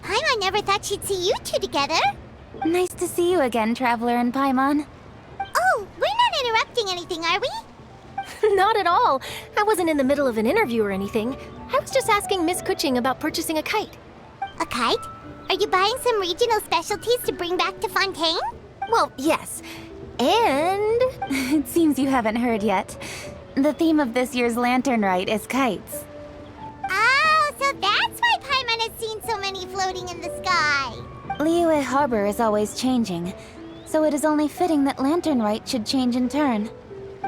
Paimon never thought she'd see you two together. Nice to see you again, Traveler and Paimon. Oh, we're not interrupting anything, are we? Not at all. I wasn't in the middle of an interview or anything. I was just asking Miss Kuching about purchasing a kite. A kite? Are you buying some regional specialties to bring back to Fontaine? Well, yes. And... It seems you haven't heard yet. The theme of this year's Lantern Rite is kites. Oh, so that's why Paimon has seen so many floating in the sky. Liyue Harbor is always changing, so it is only fitting that Lantern Rite should change in turn.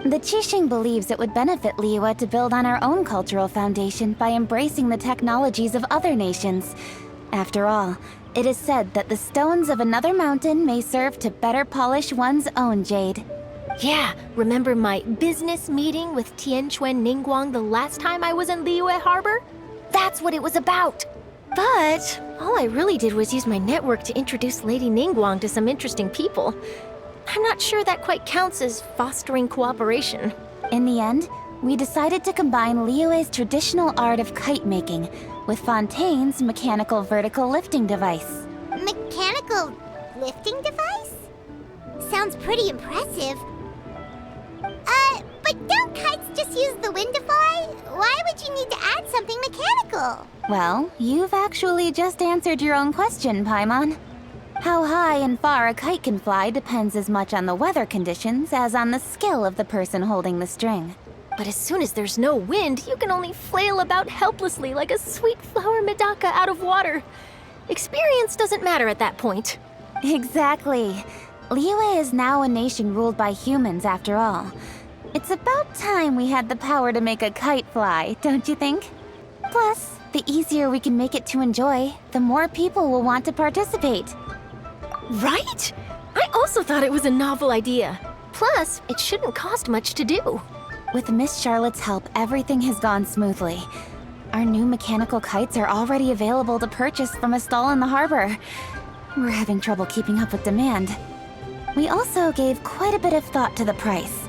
The Qixing believes it would benefit Liyue to build on our own cultural foundation by embracing the technologies of other nations. After all, it is said that the stones of another mountain may serve to better polish one's own jade. yeah, remember my business meeting with Tianquan Ningguang the last time I was in Liyue Harbor? That's what it was about. But all I really did was use my network to introduce Lady Ningguang to some interesting people. I'm not sure that quite counts as fostering cooperation. In the end, we decided to combine Liyue's traditional art of kite making with Fontaine's mechanical vertical lifting device. Mechanical lifting device? Sounds pretty impressive. But don't kites just use the wind to fly? Why would you need to add something mechanical? Well, you've actually just answered your own question, Paimon. How high and far a kite can fly depends as much on the weather conditions as on the skill of the person holding the string. But as soon as there's no wind, you can only flail about helplessly like a sweet flower medaka out of water. Experience doesn't matter at that point. Exactly. Liyue is now a nation ruled by humans, after all. It's about time we had the power to make a kite fly, don't you think? Plus, the easier we can make it to enjoy, the more people will want to participate. Right? I also thought it was a novel idea. Plus, it shouldn't cost much to do. With Miss Charlotte's help, everything has gone smoothly. Our new mechanical kites are already available to purchase from a stall in the harbor. We're having trouble keeping up with demand. We also gave quite a bit of thought to the price.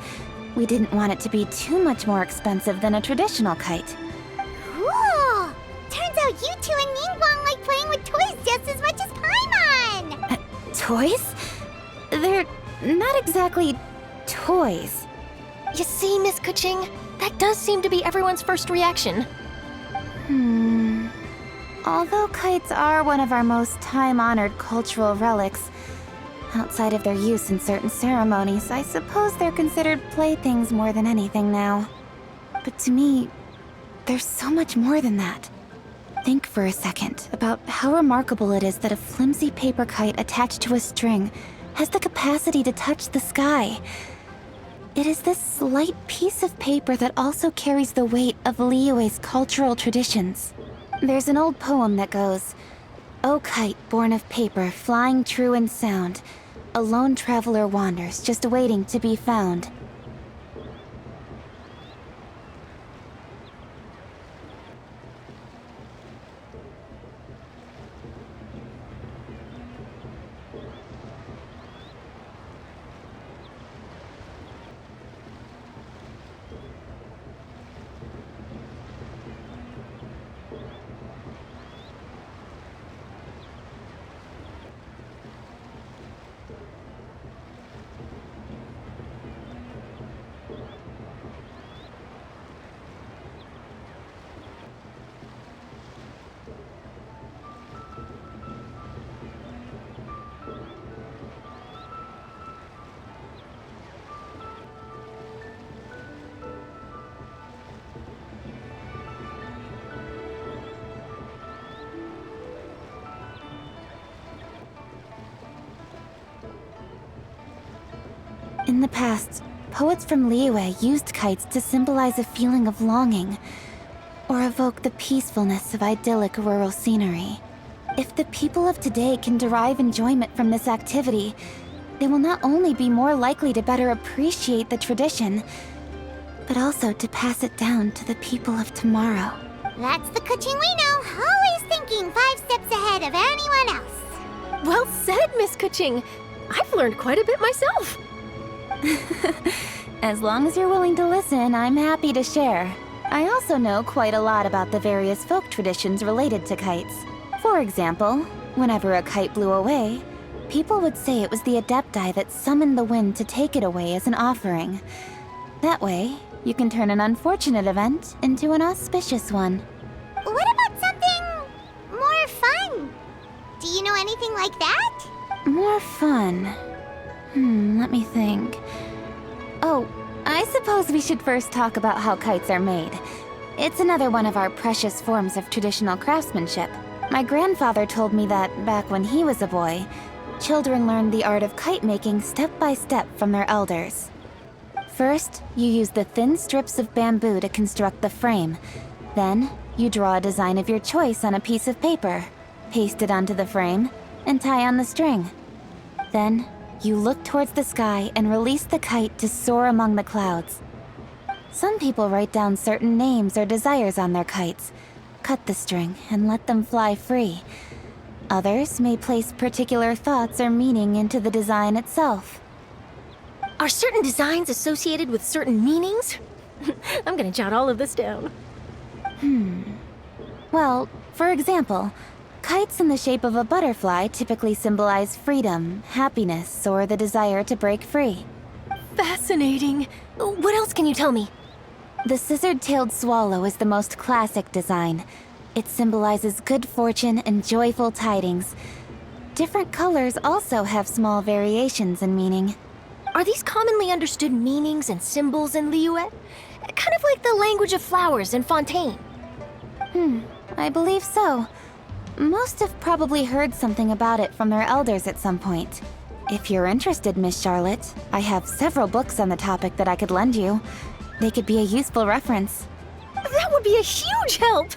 We didn't want it to be too much more expensive than a traditional kite. Cool! Turns out you two and Ningguang like playing with toys just as much as Paimon! Toys? They're not exactly toys. You see, Miss Kuching, that does seem to be everyone's first reaction. Although kites are one of our most time-honored cultural relics, outside of their use in certain ceremonies, I suppose they're considered playthings more than anything now. But to me, there's so much more than that. Think for a second about how remarkable it is that a flimsy paper kite attached to a string has the capacity to touch the sky. It is this light piece of paper that also carries the weight of Liyue's cultural traditions. There's an old poem that goes, "O kite born of paper, flying true and sound, a lone traveler wanders, just waiting to be found." In the past, poets from Liyue used kites to symbolize a feeling of longing, or evoke the peacefulness of idyllic rural scenery. If the people of today can derive enjoyment from this activity, they will not only be more likely to better appreciate the tradition, but also to pass it down to the people of tomorrow. That's the Kuching we know, always thinking 5 steps ahead of anyone else. Well said, Miss Kuching. I've learned quite a bit myself. As long as you're willing to listen, I'm happy to share. I also know quite a lot about the various folk traditions related to kites. For example, whenever a kite blew away, people would say it was the Adepti that summoned the wind to take it away as an offering. That way, you can turn an unfortunate event into an auspicious one. What about something more fun? Do you know anything like that? More fun. Let me think. Oh, I suppose we should first talk about how kites are made. It's another one of our precious forms of traditional craftsmanship. My grandfather told me that, back when he was a boy, children learned the art of kite making step by step from their elders. First, you use the thin strips of bamboo to construct the frame. Then, you draw a design of your choice on a piece of paper, paste it onto the frame, and tie on the string. Then, you look towards the sky and release the kite to soar among the clouds. Some people write down certain names or desires on their kites, cut the string, and let them fly free. Others may place particular thoughts or meaning into the design itself. Are certain designs associated with certain meanings? I'm gonna jot all of this down. Well, for example, kites in the shape of a butterfly typically symbolize freedom, happiness, or the desire to break free. Fascinating. What else can you tell me? The scissored-tailed swallow is the most classic design. It symbolizes good fortune and joyful tidings. Different colors also have small variations in meaning. Are these commonly understood meanings and symbols in Liyue? Kind of like the language of flowers in Fontaine. I believe so. Most have probably heard something about it from their elders at some point. If you're interested, Miss Charlotte, I have several books on the topic that I could lend you. They could be a useful reference. That would be a huge help!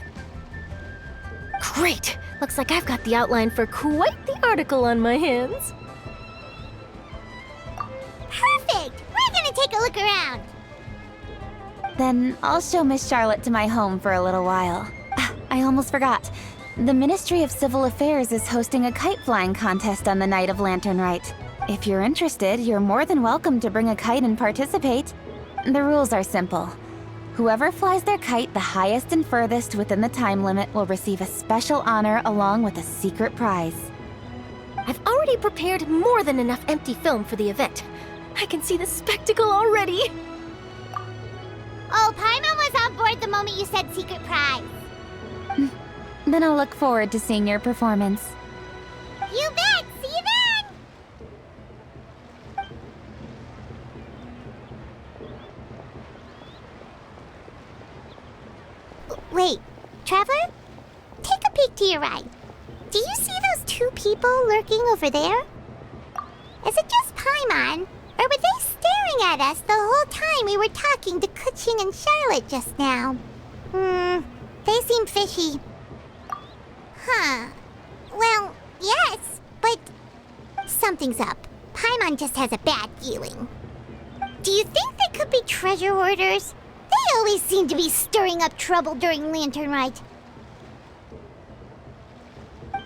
Great! Looks like I've got the outline for quite the article on my hands. Perfect! We're gonna take a look around. Then I'll show Miss Charlotte to my home for a little while. I almost forgot. The Ministry of Civil Affairs is hosting a kite flying contest on the night of Lantern Rite. If you're interested, you're more than welcome to bring a kite and participate. The rules are simple. Whoever flies their kite the highest and furthest within the time limit will receive a special honor along with a secret prize. I've already prepared more than enough empty film for the event. I can see the spectacle already. Oh, Paimon was on board the moment you said secret prize. Then I'll look forward to seeing your performance. You bet! See you then! Wait, Traveler? Take a peek to your right. Do you see those two people lurking over there? Is it just Paimon? Or were they staring at us the whole time we were talking to Kuching and Charlotte just now? They seem fishy. Huh. Well, yes, but something's up. Paimon just has a bad feeling. Do you think they could be treasure hoarders? They always seem to be stirring up trouble during Lantern Rite.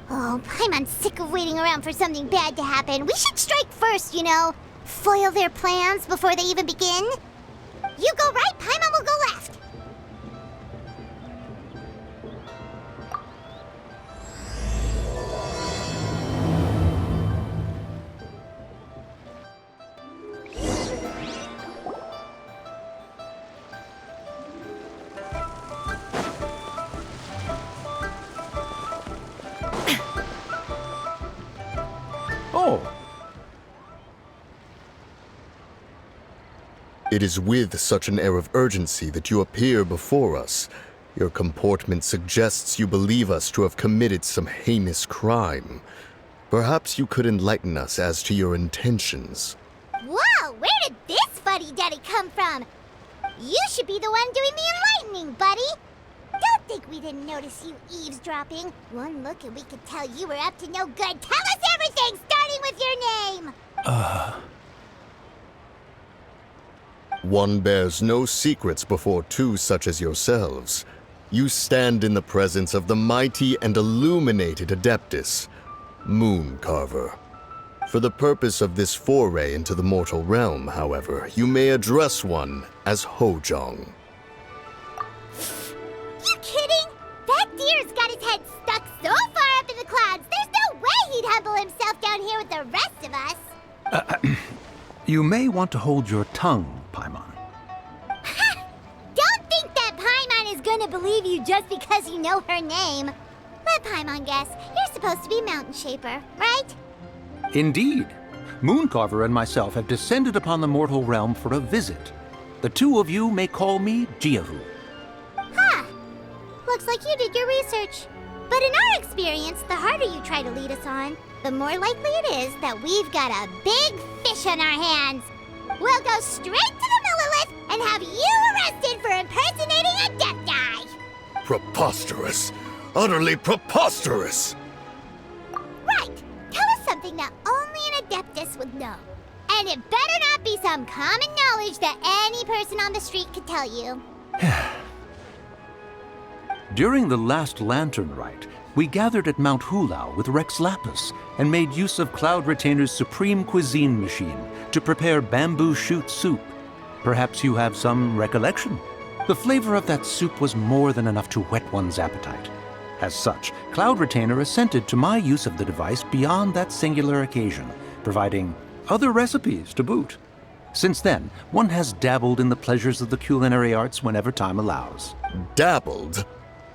Oh, Paimon's sick of waiting around for something bad to happen. We should strike first, you know. Foil their plans before they even begin. You go right, Paimon will go left. Oh. It is with such an air of urgency that you appear before us. Your comportment suggests you believe us to have committed some heinous crime. Perhaps you could enlighten us as to your intentions. Whoa, where did this fuddy-duddy come from? You should be the one doing the enlightening, buddy. Don't think we didn't notice you eavesdropping. One look and we could tell you were up to no good. Tell us everything, starting with your name. One bears no secrets before two such as yourselves. You stand in the presence of the mighty and illuminated Adeptus, Moon Carver. For the purpose of this foray into the mortal realm, however, you may address one as Hojong. You kidding? That deer's got his head stuck so far up in with the rest of us. You may want to hold your tongue, Paimon. Don't think that Paimon is gonna believe you just because you know her name. Let Paimon guess. You're supposed to be Mountain Shaper, right? Indeed. Mooncarver and myself have descended upon the mortal realm for a visit. The two of you may call me Jiahu. Huh. Looks like you did your research. But in our experience, the harder you try to lead us on, the more likely it is that we've got a big fish on our hands. We'll go straight to the Millilith and have you arrested for impersonating a Death-Eye. Preposterous. Utterly preposterous! Right. Tell us something that only an Adeptus would know. And it better not be some common knowledge that any person on the street could tell you. During the last lantern rite, we gathered at Mount Hulau with Rex Lapis and made use of Cloud Retainer's supreme cuisine machine to prepare bamboo shoot soup. Perhaps you have some recollection? The flavor of that soup was more than enough to whet one's appetite. As such, Cloud Retainer assented to my use of the device beyond that singular occasion, providing other recipes to boot. Since then, one has dabbled in the pleasures of the culinary arts whenever time allows. Dabbled?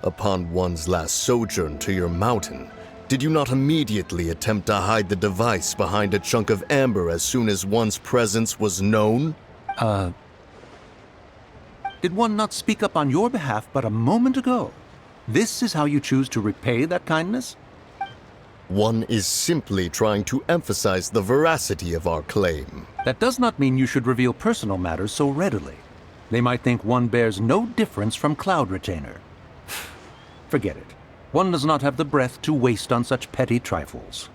Upon one's last sojourn to your mountain, did you not immediately attempt to hide the device behind a chunk of amber as soon as one's presence was known? Did one not speak up on your behalf but a moment ago? This is how you choose to repay that kindness? One is simply trying to emphasize the veracity of our claim. That does not mean you should reveal personal matters so readily. They might think one bears no difference from Cloud Retainer. Forget it. One does not have the breath to waste on such petty trifles.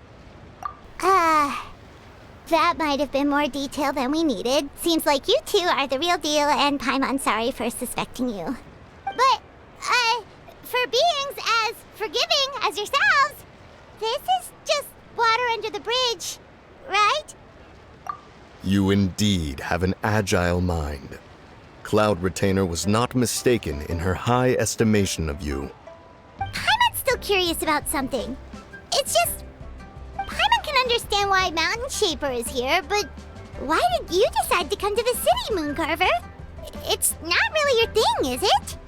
That might have been more detail than we needed. Seems like you two are the real deal, and Paimon's sorry for suspecting you. But, for beings as forgiving as yourselves, this is just water under the bridge, right? You indeed have an agile mind. Cloud Retainer was not mistaken in her high estimation of you. Paimon's still curious about something. It's just, Paimon can understand why Mountain Shaper is here, but why did you decide to come to the city, Mooncarver? It's not really your thing, is it?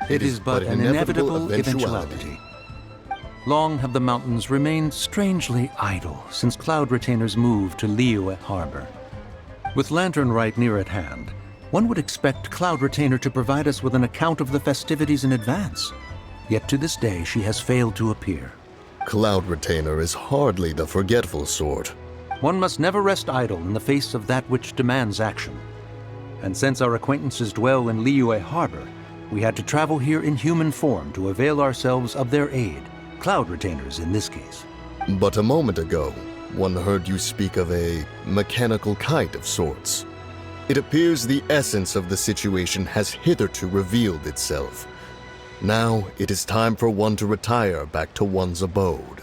It is but an inevitable eventuality. Long have the mountains remained strangely idle since Cloud Retainer's move to Liyue Harbor. With Lantern Rite near at hand, one would expect Cloud Retainer to provide us with an account of the festivities in advance. Yet to this day, she has failed to appear. Cloud Retainer is hardly the forgetful sort. One must never rest idle in the face of that which demands action. And since our acquaintances dwell in Liyue Harbor, we had to travel here in human form to avail ourselves of their aid, Cloud Retainers in this case. But a moment ago, one heard you speak of a mechanical kite of sorts. It appears the essence of the situation has hitherto revealed itself. Now it is time for one to retire back to one's abode.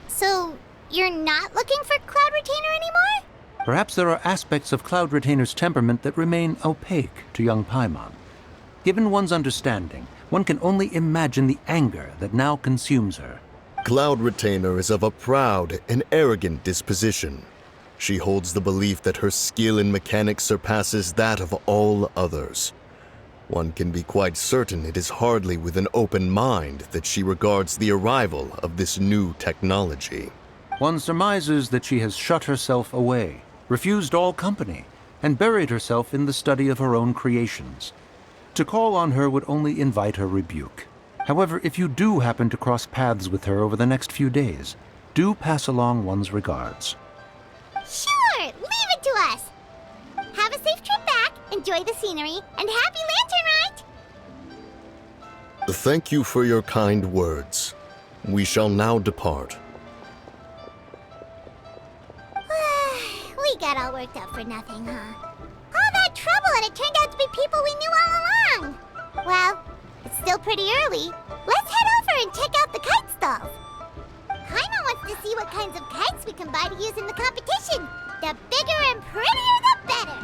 So, you're not looking for Cloud Retainer anymore? Perhaps there are aspects of Cloud Retainer's temperament that remain opaque to young Paimon. Given one's understanding, one can only imagine the anger that now consumes her. Cloud Retainer is of a proud and arrogant disposition. She holds the belief that her skill in mechanics surpasses that of all others. One can be quite certain it is hardly with an open mind that she regards the arrival of this new technology. One surmises that she has shut herself away, refused all company, and buried herself in the study of her own creations. To call on her would only invite her rebuke. However, if you do happen to cross paths with her over the next few days, do pass along one's regards. Sure, leave it to us. Have a safe trip back, enjoy the scenery, and happy Lantern Rite! Thank you for your kind words. We shall now depart. We got all worked up for nothing, huh? All that trouble, and it turned out to be people we knew all along. Well, it's still pretty early. Let's head over and check out the kite stalls. Paimon wants to see what kinds of kites we can buy to use in the competition. The bigger and prettier, the better.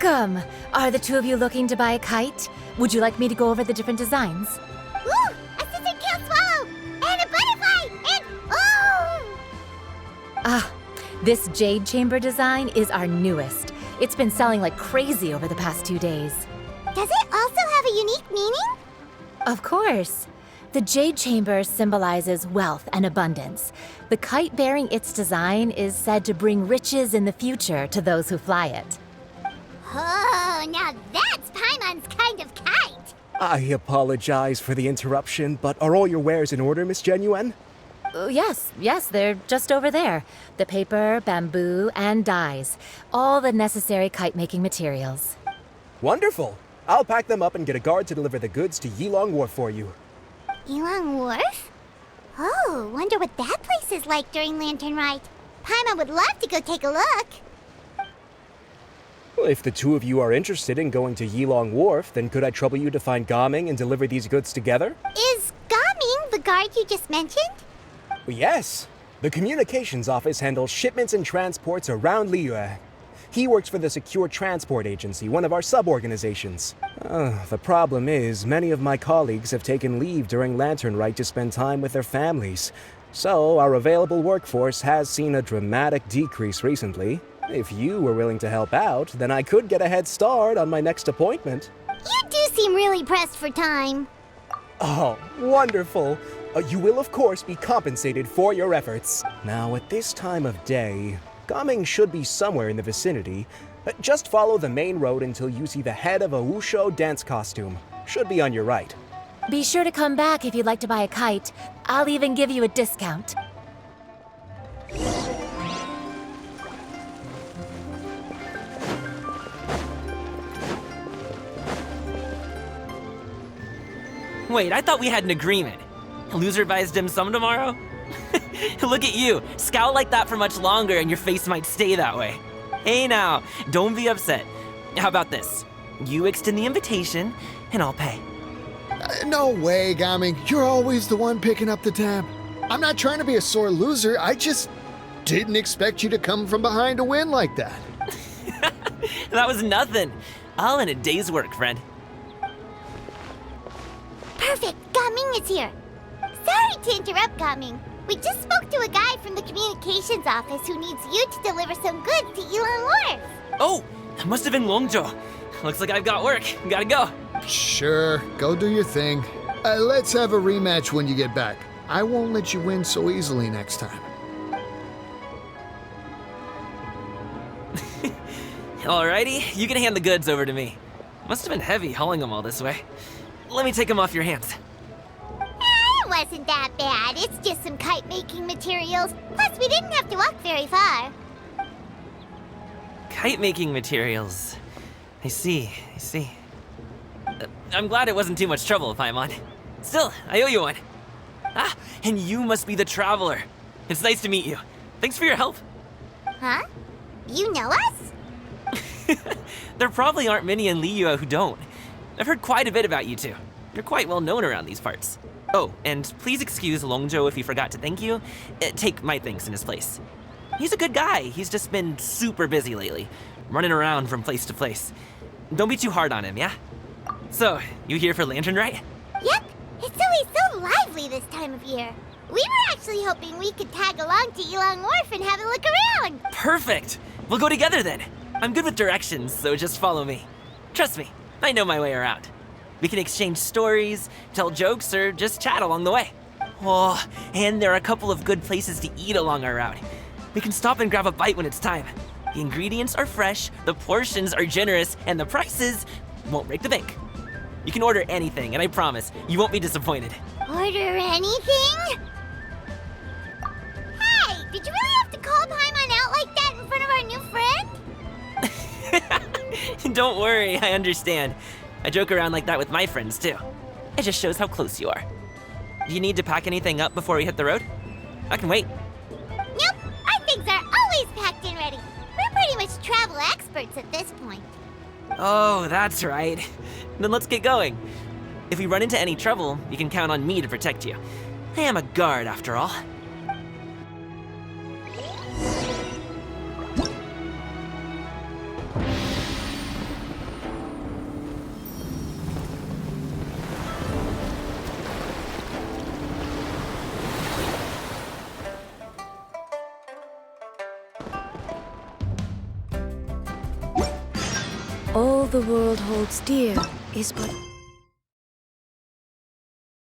Welcome! Are the two of you looking to buy a kite? Would you like me to go over the different designs? Ooh, a scissor kill swallow! And a butterfly! And oh! This jade chamber design is our newest. It's been selling like crazy over the past 2 days. Does it also have a unique meaning? Of course. The jade chamber symbolizes wealth and abundance. The kite bearing its design is said to bring riches in the future to those who fly it. Oh, now that's Paimon's kind of kite! I apologize for the interruption, but are all your wares in order, Miss Genuine? Yes, they're just over there. The paper, bamboo, and dyes. All the necessary kite-making materials. Wonderful! I'll pack them up and get a guard to deliver the goods to Yilong Wharf for you. Yilong Wharf? Oh, wonder what that place is like during Lantern Rite. Paimon would love to go take a look. Well, if the two of you are interested in going to Yilong Wharf, then could I trouble you to find Gaming and deliver these goods together? Is Gaming the guard you just mentioned? Well, yes. The communications office handles shipments and transports around Liyue. He works for the Secure Transport Agency, one of our sub-organizations. The problem is, many of my colleagues have taken leave during Lantern Rite to spend time with their families. So, our available workforce has seen a dramatic decrease recently. If you were willing to help out, then I could get a head start on my next appointment. You do seem really pressed for time. Oh, wonderful! You will, of course, be compensated for your efforts. Now, at this time of day, Gaming should be somewhere in the vicinity. Just follow the main road until you see the head of a Wushu dance costume. Should be on your right. Be sure to come back if you'd like to buy a kite. I'll even give you a discount. Wait, I thought we had an agreement. Loser buys dim sum tomorrow? Look at you, scowl like that for much longer and your face might stay that way. Hey now, don't be upset. How about this? You extend the invitation, and I'll pay. No way, Gaming. You're always the one picking up the tab. I'm not trying to be a sore loser. I just didn't expect you to come from behind to win like that. That was nothing. All in a day's work, friend. Perfect, Gaming is here. Sorry to interrupt, Gaming. We just spoke to a guy from the communications office who needs you to deliver some goods to Yilong Wharf. Oh, it must have been Longzhou. Looks like I've got work. Gotta go. Sure, go do your thing. Let's have a rematch when you get back. I won't let you win so easily next time. Alrighty, you can hand the goods over to me. Must have been heavy hauling them all this way. Let me take them off your hands. It wasn't that bad. It's just some kite-making materials. Plus, we didn't have to walk very far. Kite-making materials. I see. I'm glad it wasn't too much trouble, Paimon. Still, I owe you one. Ah, and you must be the traveler. It's nice to meet you. Thanks for your help. Huh? You know us? There probably aren't many in Liyue who don't. I've heard quite a bit about you two. You're quite well known around these parts. Oh, and please excuse Longzhou if he forgot to thank you. Take my thanks in his place. He's a good guy. He's just been super busy lately, running around from place to place. Don't be too hard on him, yeah? So, you here for Lantern Rite? Yep. It's always so lively this time of year. We were actually hoping we could tag along to Yilong Wharf and have a look around. Perfect. We'll go together then. I'm good with directions, so just follow me. Trust me, I know my way around. We can exchange stories, tell jokes, or just chat along the way. Oh, and there are a couple of good places to eat along our route. We can stop and grab a bite when it's time. The ingredients are fresh, the portions are generous, and the prices won't break the bank. You can order anything, and I promise, you won't be disappointed. Order anything? Hey, did you really have to call Paimon out like that in front of our new friend? Don't worry, I understand. I joke around like that with my friends, too. It just shows how close you are. Do you need to pack anything up before we hit the road? I can wait. Nope, our things are always packed and ready. We're pretty much travel experts at this point. Oh, that's right. Then let's get going. If we run into any trouble, you can count on me to protect you. I am a guard, after all. the world holds dear is but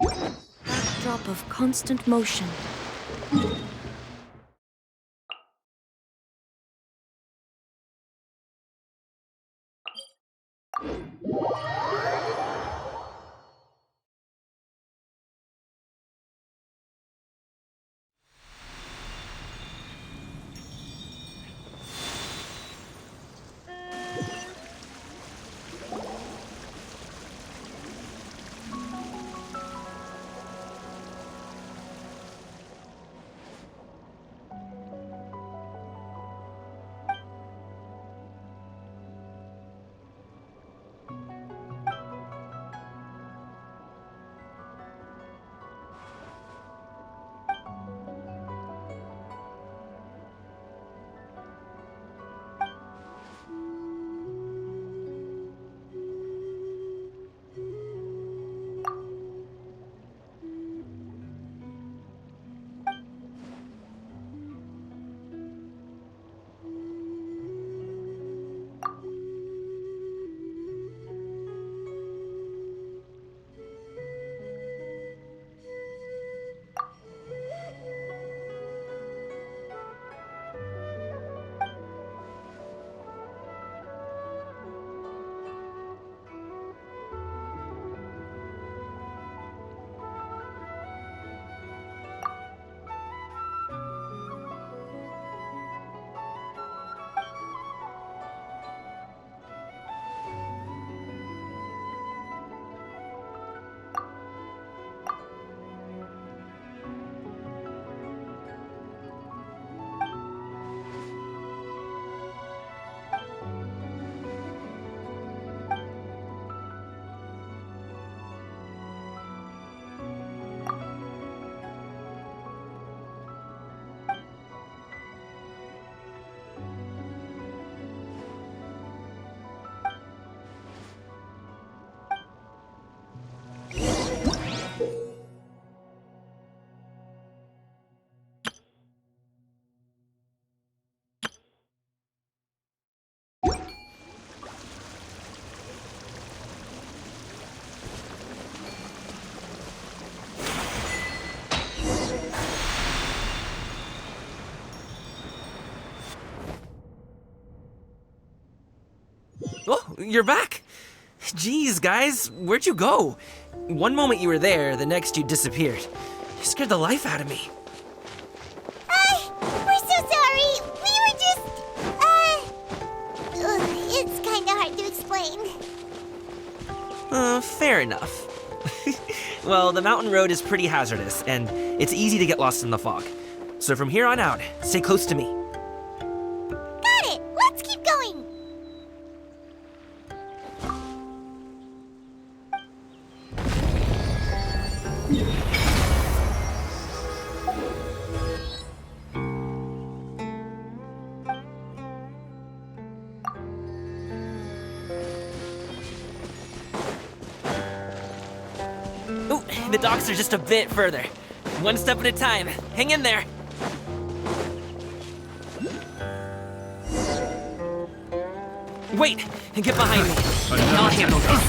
a backdrop of constant motion. Oh, you're back! Jeez, guys, where'd you go? One moment you were there, the next you disappeared. You scared the life out of me. We're so sorry. We were just, it's kinda hard to explain. Fair enough. Well, the mountain road is pretty hazardous, and it's easy to get lost in the fog. So from here on out, stay close to me. Got it. Let's keep going. Ooh, the docks are just a bit further. One step at a time. Hang in there. Wait! Get behind me. I'll handle this.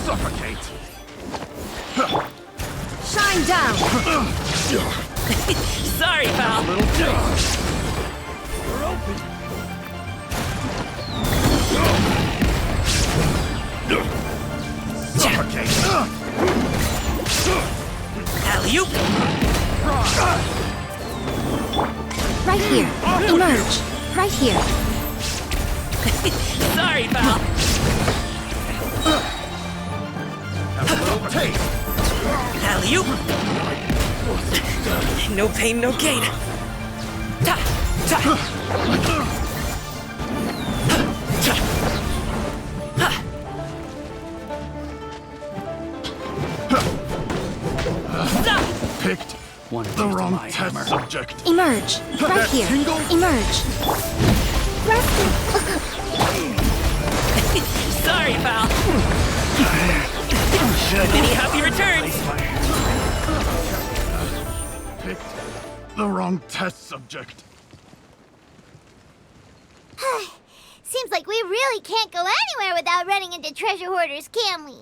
Suffocate! Shine down! Sorry, pal. We're open! Suffocate! Alley-oop! Right here. Emerge. Right here. Sorry, pal. Have a little taste! Alley-oop! No pain, no gain. Ta! Ta! Ha! Stop! Picked the wrong test subject. Emerge. Right here. tingle? Emerge. Sorry, pal. Many happy returns. Picked the wrong test subject. Seems like we really can't go anywhere without running into treasure hoarders, can we?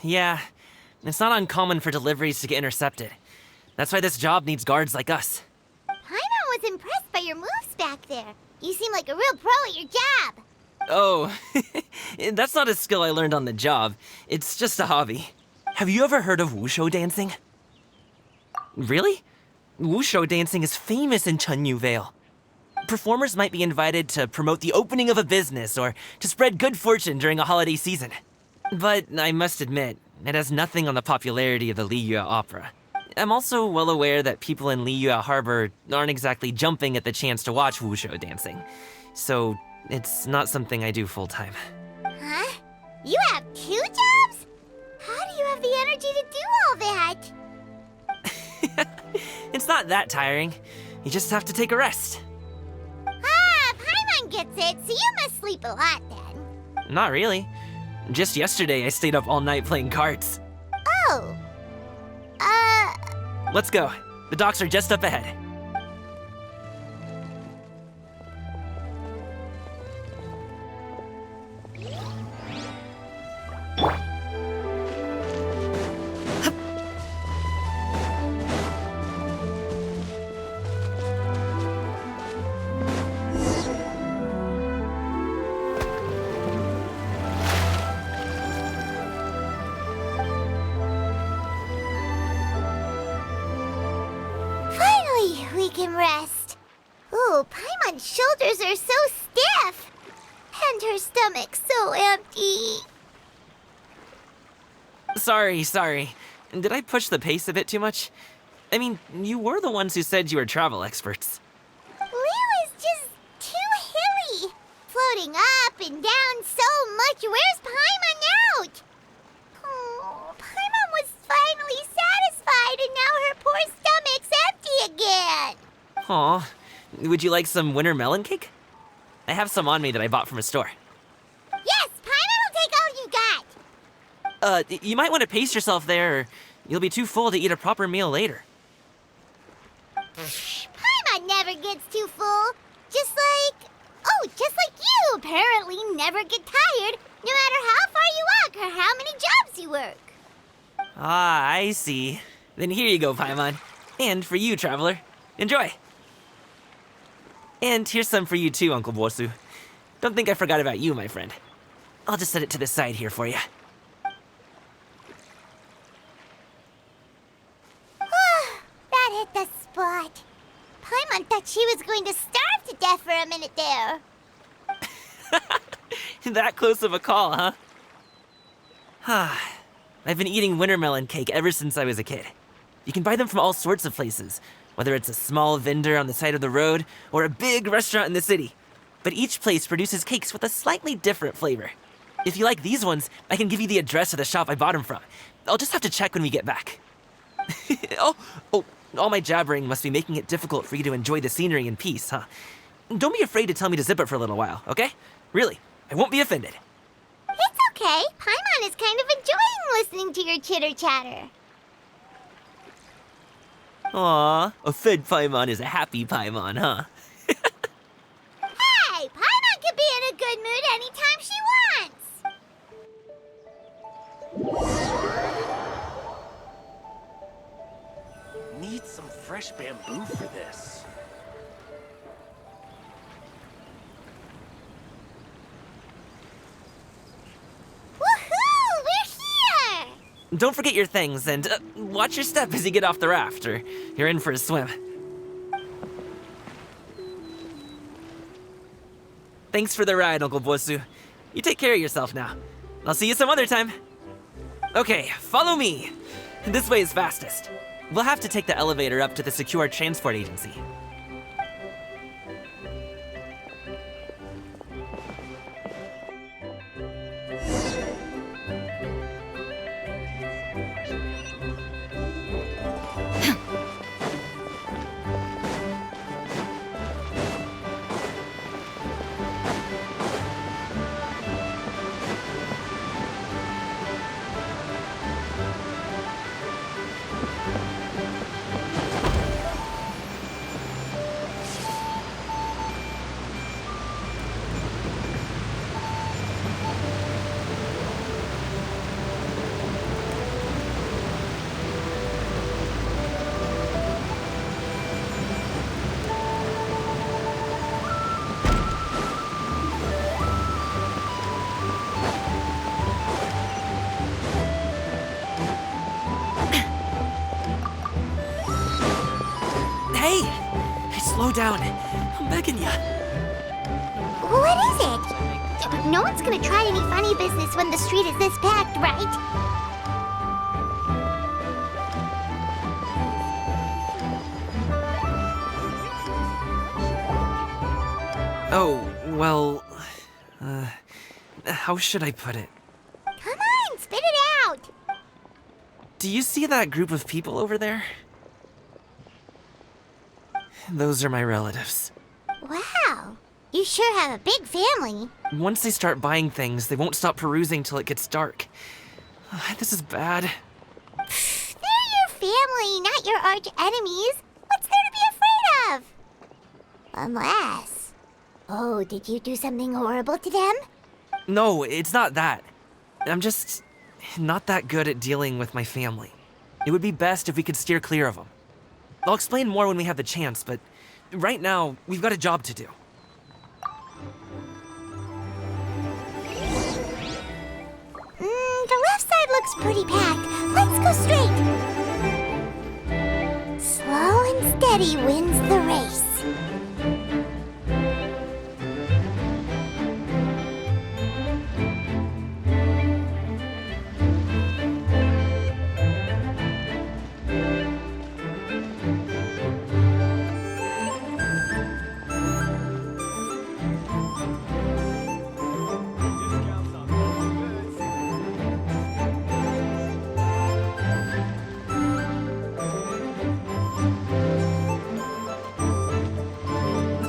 Yeah, it's not uncommon for deliveries to get intercepted. That's why this job needs guards like us. Paimon was impressed by your moves back there. You seem like a real pro at your job. Oh, that's not a skill I learned on the job. It's just a hobby. Have you ever heard of wushu dancing? Really? Wushu dancing is famous in Chunyu Vale. Performers might be invited to promote the opening of a business or to spread good fortune during a holiday season. But I must admit, it has nothing on the popularity of the Liyue Opera. I'm also well aware that people in Liyue Harbor aren't exactly jumping at the chance to watch wushu dancing. So it's not something I do full-time. Huh? You have 2 jobs? How do you have the energy to do all that? It's not that tiring. You just have to take a rest. Ah, Paimon gets it, so you must sleep a lot then. Not really. Just yesterday, I stayed up all night playing cards. Oh. Let's go. The docks are just up ahead. Finally, we can rest. Ooh, Paimon's shoulders are so stiff. And her stomach so empty. Sorry. Did I push the pace a bit too much? I mean, you were the ones who said you were travel experts. Liyue is just too hilly. Floating up and down so much. Where's Paimon out? Oh, Paimon was finally satisfied and now her poor stomach's empty again. Aw, would you like some winter melon cake? I have some on me that I bought from a store. Yes, Paimon will take all you got. You might want to pace yourself there, or you'll be too full to eat a proper meal later. Paimon never gets too full. Just like you apparently never get tired, no matter how far you walk or how many jobs you work. Ah, I see. Then here you go, Paimon. And for you, traveler. Enjoy. And here's some for you too, Uncle Bosu. Don't think I forgot about you, my friend. I'll just set it to the side here for you. That hit the spot. Paimon thought she was going to starve to death for a minute there. That close of a call, huh? I've been eating winter melon cake ever since I was a kid. You can buy them from all sorts of places, whether it's a small vendor on the side of the road or a big restaurant in the city. But each place produces cakes with a slightly different flavor. If you like these ones, I can give you the address of the shop I bought them from. I'll just have to check when we get back. Oh, all my jabbering must be making it difficult for you to enjoy the scenery in peace, huh? Don't be afraid to tell me to zip it for a little while, okay? Really, I won't be offended. It's okay. Paimon is kind of enjoying listening to your chitter-chatter. Aw, a fed Paimon is a happy Paimon, huh? Hey, Paimon can be in a good mood anytime she wants. Need some fresh bamboo for this. Woohoo! We're here! Don't forget your things, and watch your step as you get off the raft, or you're in for a swim. Thanks for the ride, Uncle Bosu. You take care of yourself now. I'll see you some other time. Okay, follow me. This way is fastest. We'll have to take the elevator up to the secure transport agency. Hey! Slow down. I'm begging ya. What is it? No one's gonna try any funny business when the street is this packed, right? Oh, well... how should I put it? Come on, spit it out! Do you see that group of people over there? Those are my relatives. Wow, you sure have a big family. Once they start buying things, they won't stop perusing till it gets dark. This is bad. They're your family, not your arch enemies. What's there to be afraid of? Unless... Oh, did you do something horrible to them? No, it's not that. I'm just not that good at dealing with my family. It would be best if we could steer clear of them. I'll explain more when we have the chance, but right now, we've got a job to do. The left side looks pretty packed. Let's go straight. Slow and steady wins the race.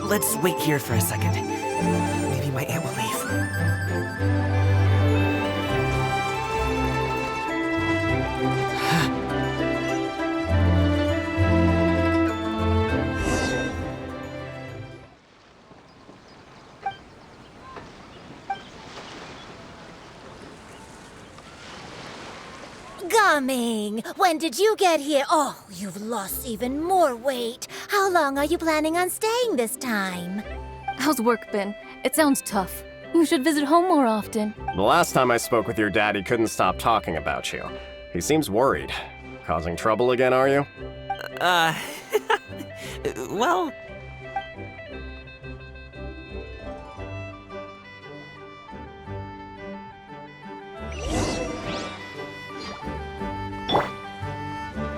Let's wait here for a second. Maybe my aunt will leave. Coming! When did you get here? Oh, you've lost even more weight. How long are you planning on staying this time? How's work been? It sounds tough. You should visit home more often. The last time I spoke with your dad, he couldn't stop talking about you. He seems worried. Causing trouble again, are you? Well...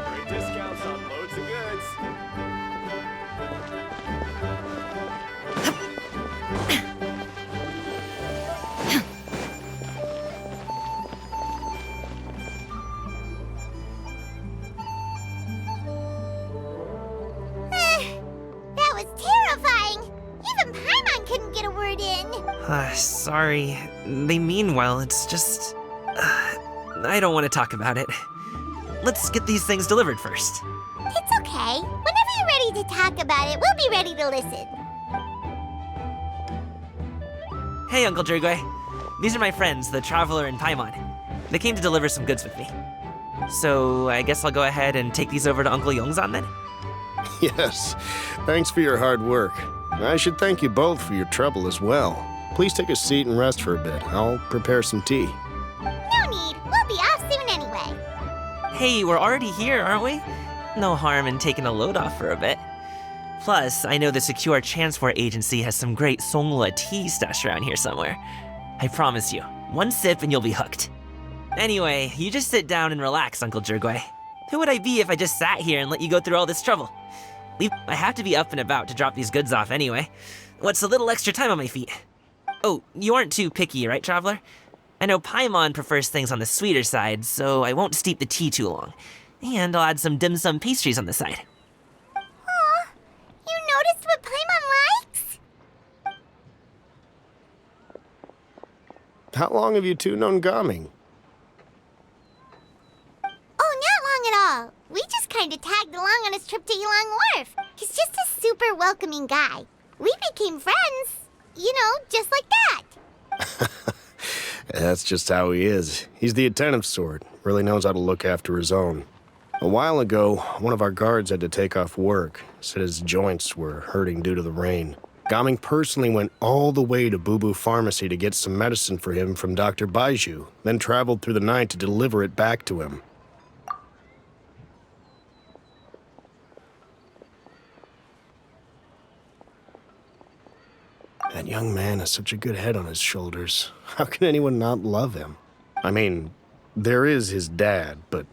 Great discounts on loads of goods. That was terrifying. Even Paimon couldn't get a word in. Sorry. They mean well, it's just... I don't want to talk about it. Let's get these things delivered first. It's okay. Whenever you're ready to talk about it, we'll be ready to listen. Hey, Uncle Jergway. These are my friends, the Traveler and Paimon. They came to deliver some goods with me. So, I guess I'll go ahead and take these over to Uncle Yongzan then? Yes, thanks for your hard work. I should thank you both for your trouble as well. Please take a seat and rest for a bit. I'll prepare some tea. No need. We'll be off soon anyway. Hey, we're already here, aren't we? No harm in taking a load off for a bit. Plus, I know the Secure Transport Agency has some great Songhua tea stashed around here somewhere. I promise you, one sip and you'll be hooked. Anyway, you just sit down and relax, Uncle Jergway. Who would I be if I just sat here and let you go through all this trouble? I have to be up and about to drop these goods off anyway. What's a little extra time on my feet? Oh, you aren't too picky, right, Traveler? I know Paimon prefers things on the sweeter side, so I won't steep the tea too long. And I'll add some dim sum pastries on the side. Aw, you noticed what Paimon likes? How long have you two known Gaming? Oh, not long at all. We just kind of tagged along on his trip to Yulong Wharf. He's just a super welcoming guy. We became friends, you know, just like that. That's just how he is. He's the attentive sort. Really knows how to look after his own. A while ago, one of our guards had to take off work. Said his joints were hurting due to the rain. Gaming personally went all the way to Boo Boo Pharmacy to get some medicine for him from Dr. Baiju, then traveled through the night to deliver it back to him. That young man has such a good head on his shoulders. How can anyone not love him? I mean, there is his dad, but,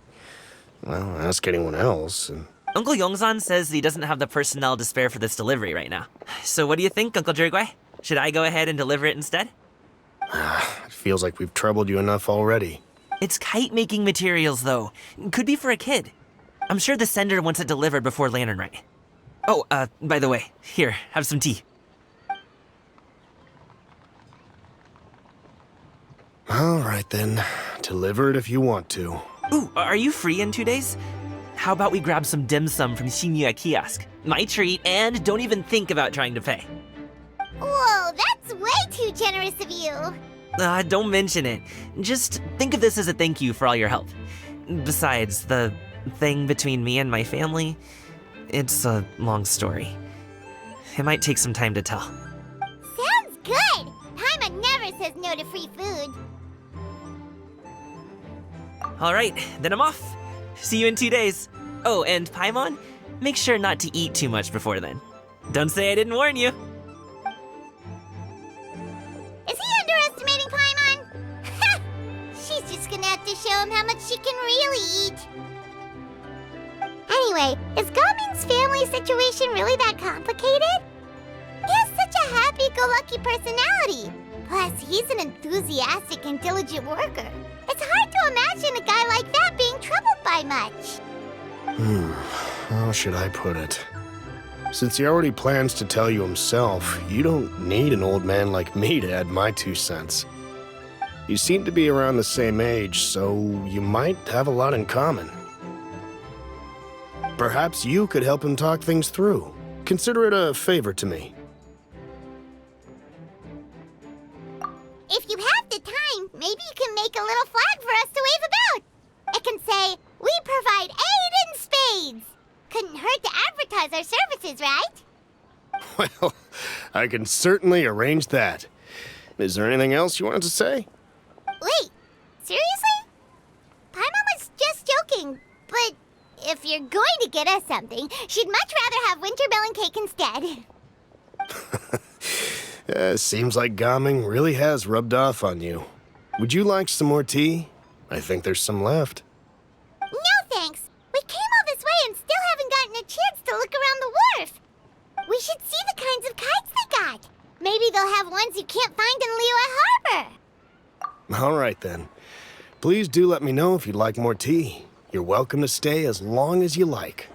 well, ask anyone else, and... Uncle Yongzan says he doesn't have the personnel to spare for this delivery right now. So what do you think, Uncle Jirgwei? Should I go ahead and deliver it instead? It feels like we've troubled you enough already. It's kite-making materials, though. Could be for a kid. I'm sure the sender wants it delivered before Lantern Rite. Oh, by the way, here, have some tea. All right, then. Deliver it if you want to. Ooh, are you free in 2 days? How about we grab some dim sum from Shinya Kiosk? My treat, and don't even think about trying to pay. Whoa, that's way too generous of you. Don't mention it. Just think of this as a thank you for all your help. Besides, the thing between me and my family, it's a long story. It might take some time to tell. Sounds good! Paimon never says no to free food. Alright, then I'm off. See you in 2 days. Oh, and Paimon, make sure not to eat too much before then. Don't say I didn't warn you. Is he underestimating Paimon? Ha! She's just gonna have to show him how much she can really eat. Anyway, is Gaming's family situation really that complicated? He has such a happy-go-lucky personality. Plus, he's an enthusiastic and diligent worker. It's hard to imagine a guy like that being troubled by much. How should I put it? Since he already plans to tell you himself, you don't need an old man like me to add my 2 cents. You seem to be around the same age, so you might have a lot in common. Perhaps you could help him talk things through. Consider it a favor to me. If you have the time, maybe you can make a little flag for us to wave about. It can say, "We provide aid in spades." Couldn't hurt to advertise our services, right? Well, I can certainly arrange that. Is there anything else you wanted to say? Wait, seriously? Paimon was just joking, but if you're going to get us something, she'd much rather have wintermelon cake instead. Seems like Gaming really has rubbed off on you. Would you like some more tea? I think there's some left. No thanks. We came all this way and still haven't gotten a chance to look around the wharf. We should see the kinds of kites they got. Maybe they'll have ones you can't find in Liyue Harbor. All right, then. Please do let me know if you'd like more tea. You're welcome to stay as long as you like.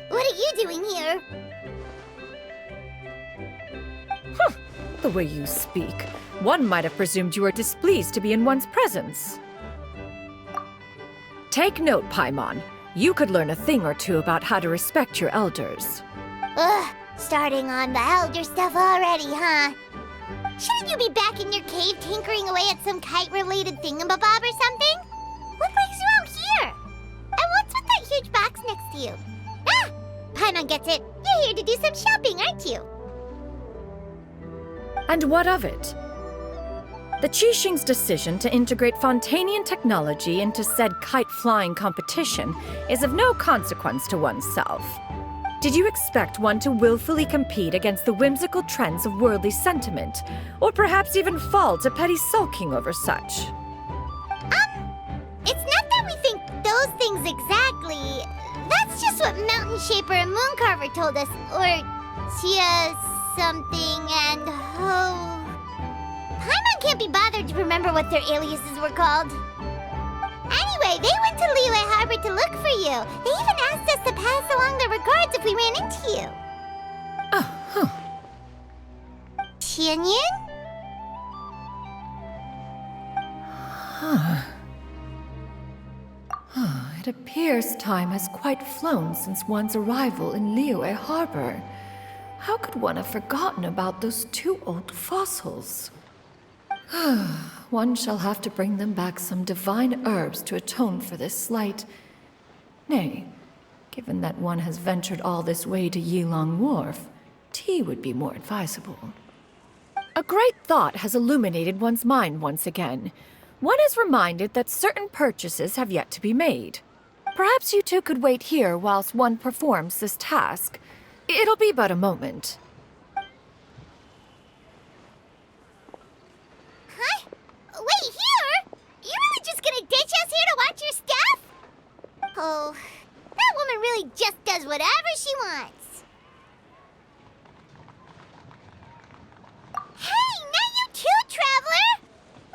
What are you doing here? The way you speak, one might have presumed you were displeased to be in one's presence. Take note, Paimon. You could learn a thing or two about how to respect your elders. Ugh, starting on the elder stuff already, huh? Shouldn't you be back in your cave tinkering away at some kite-related thingamabob or something? What brings you out here? And what's with that huge box next to you? Ah! Paimon gets it. You're here to do some shopping, aren't you? And what of it? The Qixing's decision to integrate Fontanian technology into said kite-flying competition is of no consequence to oneself. Did you expect one to willfully compete against the whimsical trends of worldly sentiment, or perhaps even fall to petty sulking over such? It's not that we think those things exactly. That's just what Mountain Shaper and Mooncarver told us, or Tia something and Ho. Paimon can't be bothered to remember what their aliases were called. Anyway, they went to Liyue Harbor to look for you. They even asked us to pass along their regards if we ran into you. Tianyin? It appears time has quite flown since one's arrival in Liyue Harbor. How could one have forgotten about those 2 old fossils? one shall have to bring them back some divine herbs to atone for this slight. Nay, given that one has ventured all this way to Yilong Wharf, tea would be more advisable. A great thought has illuminated one's mind once again. One is reminded that certain purchases have yet to be made. Perhaps you two could wait here whilst one performs this task. It'll be but a moment. Huh? Wait, here? You really just gonna ditch us here to watch your stuff? Oh, that woman really just does whatever she wants. Hey, not you too, Traveler!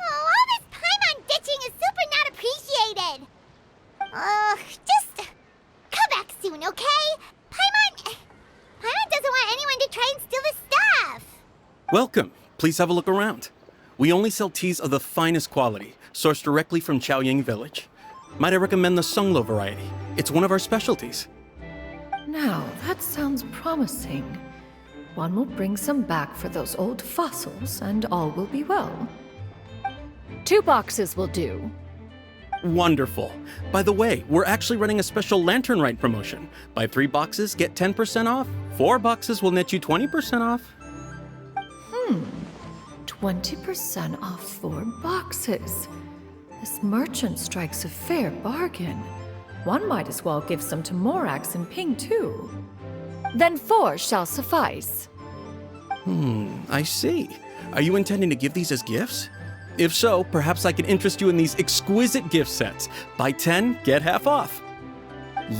Oh, all this Paimon ditching is super not appreciated. Just come back soon, okay? Paimon doesn't want anyone to try and steal the stuff. Welcome. Please have a look around. We only sell teas of the finest quality, sourced directly from Chaoying Village. Might I recommend the Sunglo variety? It's one of our specialties. Now, that sounds promising. One will bring some back for those old fossils, and all will be well. 2 boxes will do. Wonderful. By the way, we're actually running a special Lantern Rite promotion. Buy 3 boxes, get 10% off. 4 boxes will net you 20% off. 20% off 4 boxes. This merchant strikes a fair bargain. One might as well give some to Morax and Ping, too. Then 4 shall suffice. I see. Are you intending to give these as gifts? If so, perhaps I can interest you in these exquisite gift sets. Buy 10, get half off.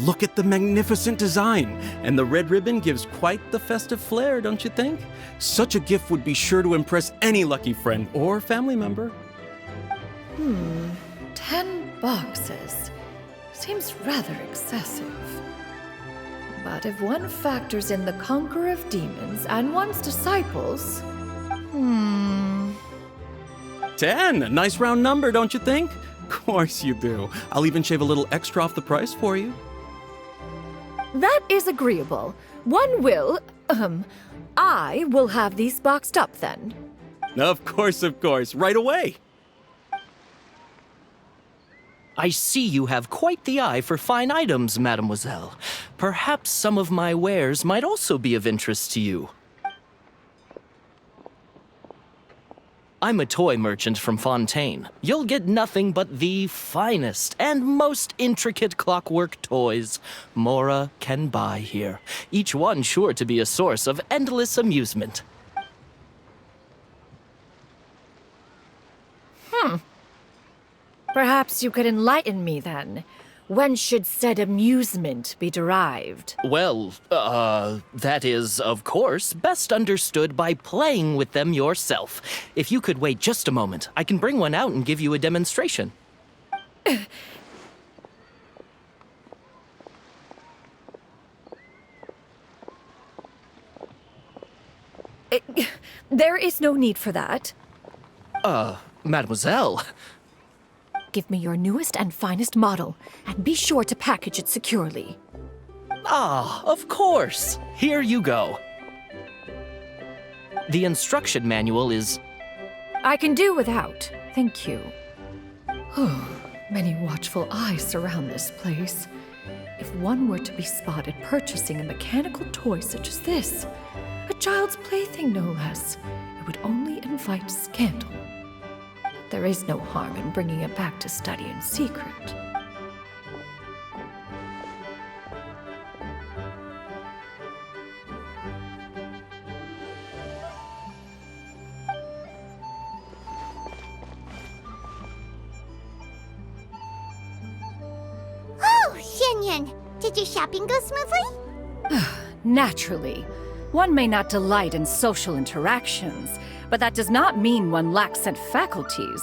Look at the magnificent design, and the red ribbon gives quite the festive flair, don't you think? Such a gift would be sure to impress any lucky friend or family member. 10 boxes. Seems rather excessive. But if one factors in the conqueror of demons and one's disciples... 10! A nice round number, don't you think? Of course you do. I'll even shave a little extra off the price for you. That is agreeable. One will, I will have these boxed up then. Of course, right away. I see you have quite the eye for fine items, mademoiselle. Perhaps some of my wares might also be of interest to you. I'm a toy merchant from Fontaine. You'll get nothing but the finest and most intricate clockwork toys Mora can buy here. Each one sure to be a source of endless amusement. Perhaps you could enlighten me then. When should said amusement be derived? Well, that is, of course, best understood by playing with them yourself. If you could wait just a moment, I can bring one out and give you a demonstration. There is no need for that. Mademoiselle. Give me your newest and finest model, and be sure to package it securely. Ah, of course. Here you go. The instruction manual is... I can do without, thank you. Many watchful eyes surround this place. If one were to be spotted purchasing a mechanical toy such as this, a child's plaything no less, it would only invite scandal. There is no harm in bringing it back to study in secret. Oh, Xianyan, did your shopping go smoothly? Naturally. One may not delight in social interactions, but that does not mean one lacks said faculties.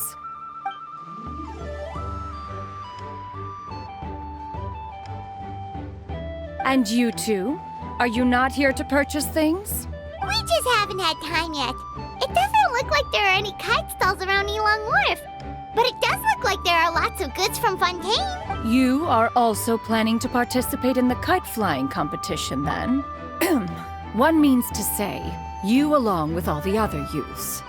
And you two? Are you not here to purchase things? We just haven't had time yet. It doesn't look like there are any kite stalls around Yilong Wharf, but it does look like there are lots of goods from Fontaine. You are also planning to participate in the kite flying competition, then? One means to say, you along with all the other youths.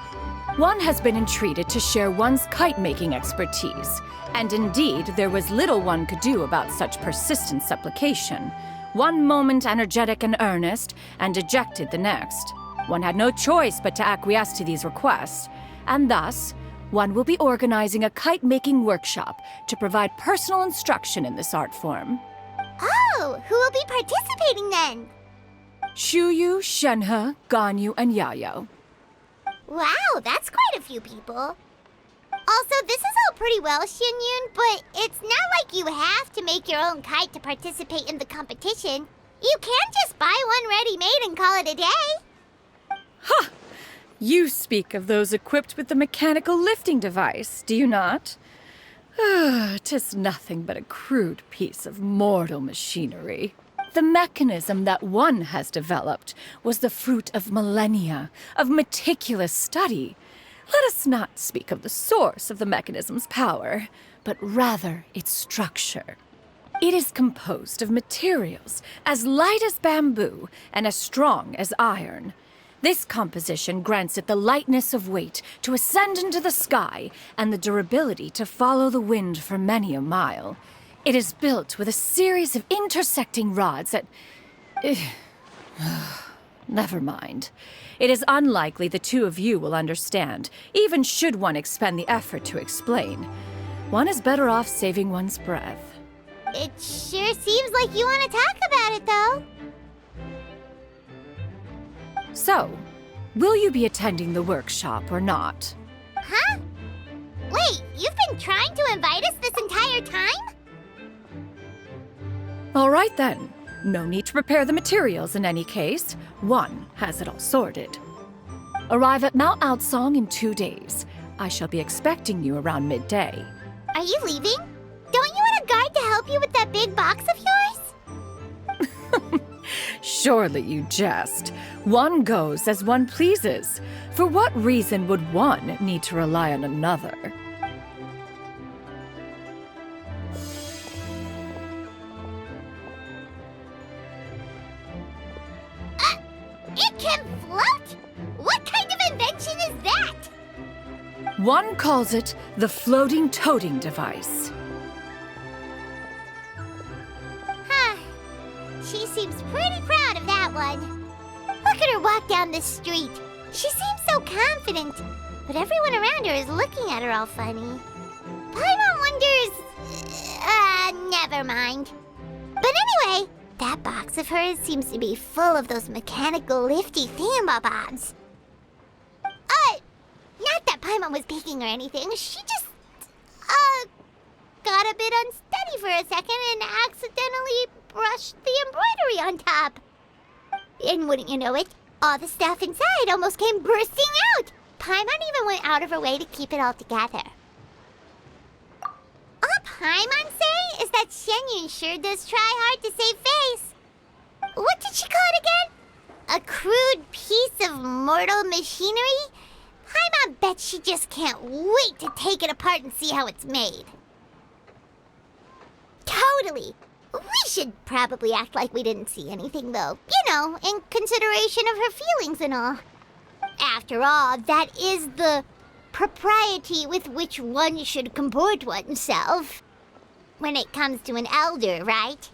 One has been entreated to share one's kite-making expertise, and indeed, there was little one could do about such persistent supplication. One moment energetic and earnest, and dejected the next. One had no choice but to acquiesce to these requests, and thus, one will be organizing a kite-making workshop to provide personal instruction in this art form. Oh, who will be participating then? Shuyu, Shenhe, Ganyu, and Yayo. Wow, that's quite a few people. Also, this is all pretty well, Xianyun, but it's not like you have to make your own kite to participate in the competition. You can just buy one ready-made and call it a day. Ha! You speak of those equipped with the mechanical lifting device, do you not? 'Tis nothing but a crude piece of mortal machinery. The mechanism that one has developed was the fruit of millennia of meticulous study. Let us not speak of the source of the mechanism's power, but rather its structure. It is composed of materials as light as bamboo and as strong as iron. This composition grants it the lightness of weight to ascend into the sky and the durability to follow the wind for many a mile. It is built with a series of intersecting rods that... Never mind. It is unlikely the two of you will understand, even should one expend the effort to explain. One is better off saving one's breath. It sure seems like you want to talk about it, though. So, will you be attending the workshop or not? Huh? Wait, you've been trying to invite us this entire time? All right then. No need to prepare the materials in any case. One has it all sorted. Arrive at Mount Outsong in 2 days. I shall be expecting you around midday. Are you leaving? Don't you want a guard to help you with that big box of yours? Surely you jest. One goes as one pleases. For what reason would one need to rely on another? It can float? What kind of invention is that? One calls it the floating toting device. Huh. She seems pretty proud of that one. Look at her walk down the street. She seems so confident, but everyone around her is looking at her all funny. Paimon wonders... never mind. But anyway, that box of hers seems to be full of those mechanical lifty thingamabobs. Not that Paimon was peeking or anything. She just, got a bit unsteady for a second and accidentally brushed the embroidery on top. And wouldn't you know it, all the stuff inside almost came bursting out. Paimon even went out of her way to keep it all together. All Paimon say is that Xianyun sure does try hard to save face. What did she call it again? A crude piece of mortal machinery? Paimon bets she just can't wait to take it apart and see how it's made. Totally. We should probably act like we didn't see anything, though. You know, in consideration of her feelings and all. After all, that is the propriety with which one should comport oneself. When it comes to an elder, right?